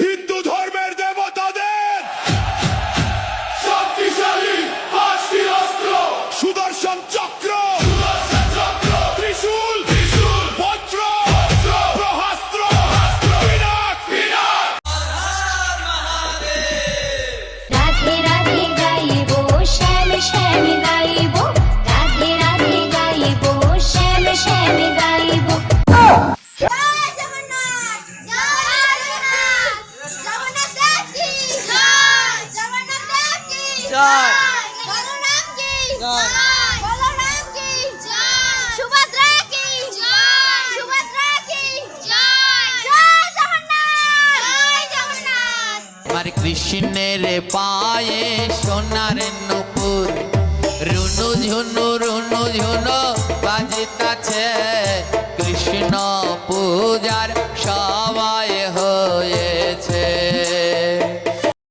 হিন্দু ধর্মের দেবতাদের শক্তিশালী পাঁচটি অস্ত্র, সুদর্শন চক্র, ত্রিশূল, বজ্র, ব্রহ্মাস্ত্র, পিনাক। রাধে রাধে গাইব, শ্যাম শ্যাম গাইব, রাধে রাধে গাইব, শ্যাম শ্যাম গাইব। জয় জগন্নাথ, জয় জগন্নাথ, জগন্নাথ দেব কি জয়, জগন্নাথ দেব কি জয়, বলরাম কি জয়, বলরাম কি জয়, সুভদ্রা কি জয়, সুভদ্রা কি জয়, জয় জগন্নাথ, জয় জগন্নাথ। আমার কৃষ্ণের পায়ে সোনার নুপুর, রুনু ঝুনু বাজিতাছে, কৃষ্ণ পূজার সব